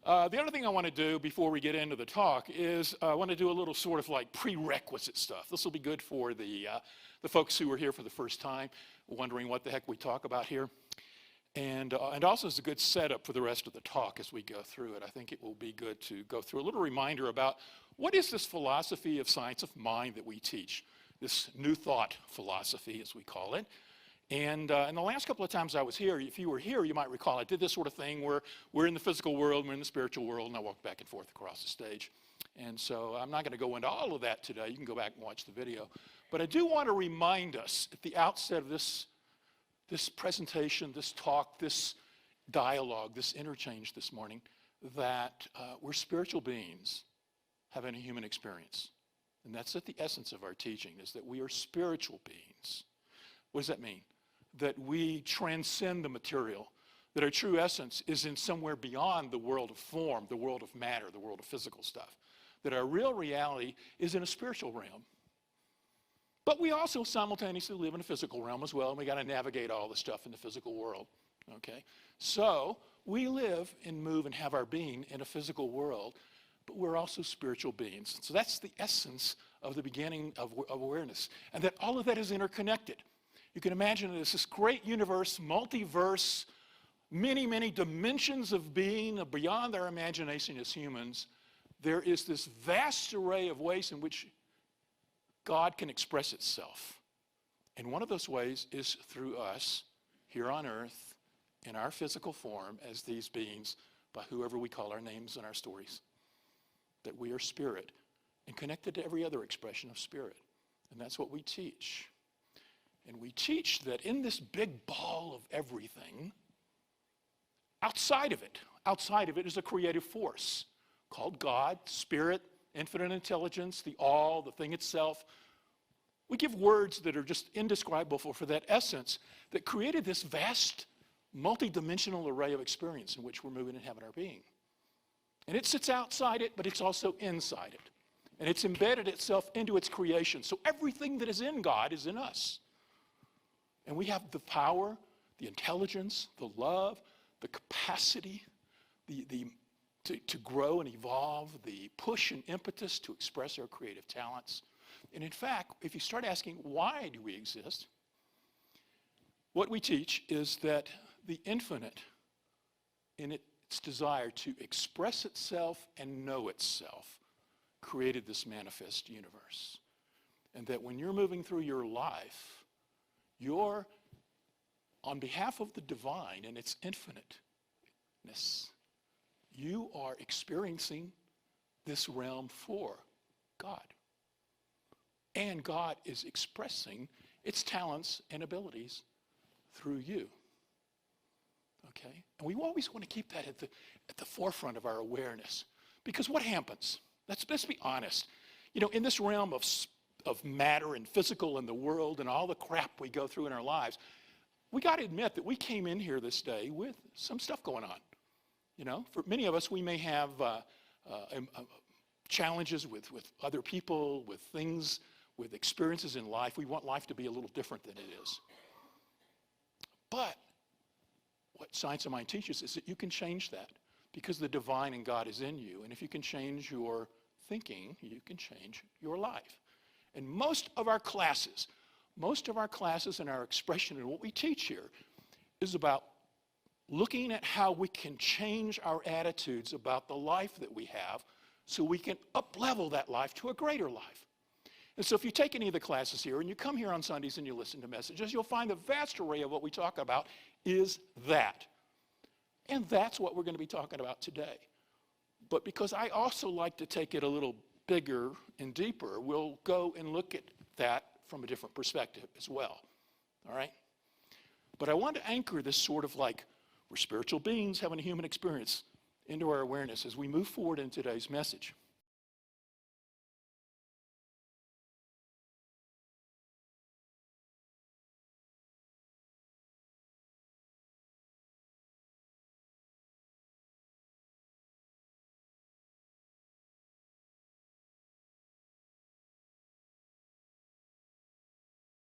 The other thing I want to do before we get into the talk is I want to do a little sort of like prerequisite stuff. This will be good for the folks who are here for the first time, wondering what the heck we talk about here. And also it's a good setup for the rest of the talk as we go through it. I think it will be good to go through a little reminder about what is this philosophy of science of mind that we teach, this new thought philosophy as we call it. And in the last couple of times I was here, if you were here, you might recall I did this sort of thing where we're in the physical world, we're in the spiritual world, and I walked back and forth across the stage. And so I'm not going to go into all of that today. You can go back and watch the video. But I do want to remind us at the outset of this presentation, this talk, this dialogue, this interchange this morning, that we're spiritual beings having a human experience. And that's at the essence of our teaching, is that we are spiritual beings. What does that mean? That we transcend the material, that our true essence is in somewhere beyond the world of form, the world of matter, the world of physical stuff, that our real reality is in a spiritual realm. But we also simultaneously live in a physical realm as well, and we got to navigate all the stuff in the physical world, okay? So we live and move and have our being in a physical world, but we're also spiritual beings. So that's the essence of the beginning of awareness, and that all of that is interconnected. You can imagine it as this great universe, multiverse, many, many dimensions of being beyond our imagination as humans. There is this vast array of ways in which God can express itself. And one of those ways is through us here on earth in our physical form as these beings by whoever we call our names and our stories. That we are spirit and connected to every other expression of spirit. And that's what we teach. And we teach that in this big ball of everything, outside of it is a creative force called God, Spirit, infinite intelligence, the all, the thing itself. We give words that are just indescribable for that essence that created this vast, multidimensional array of experience in which we're moving and having our being. And it sits outside it, but it's also inside it. And it's embedded itself into its creation. So everything that is in God is in us. And we have the power, the intelligence, the love, the capacity, to grow and evolve, the push and impetus to express our creative talents. And in fact, if you start asking why do we exist, what we teach is that the infinite, in its desire to express itself and know itself, created this manifest universe. And that when you're moving through your life, you're, on behalf of the divine and its infiniteness, you are experiencing this realm for God. And God is expressing its talents and abilities through you. Okay? And we always want to keep that at the forefront of our awareness. Because what happens? Let's be honest. You know, in this realm of matter and physical and the world and all the crap we go through in our lives, we got to admit that we came in here this day with some stuff going on. You know, for many of us, we may have challenges with other people, with things, with experiences in life. We want life to be a little different than it is. But what Science of Mind teaches is that you can change that because the divine in God is in you. And if you can change your thinking, you can change your life. And most of our classes and our expression and what we teach here is about looking at how we can change our attitudes about the life that we have so we can up-level that life to a greater life. And so if you take any of the classes here and you come here on Sundays and you listen to messages, you'll find the vast array of what we talk about is that. And that's what we're going to be talking about today. But because I also like to take it a little bigger and deeper, we'll go and look at that from a different perspective as well. All right? But I want to anchor this sort of like we're spiritual beings having a human experience into our awareness as we move forward in today's message.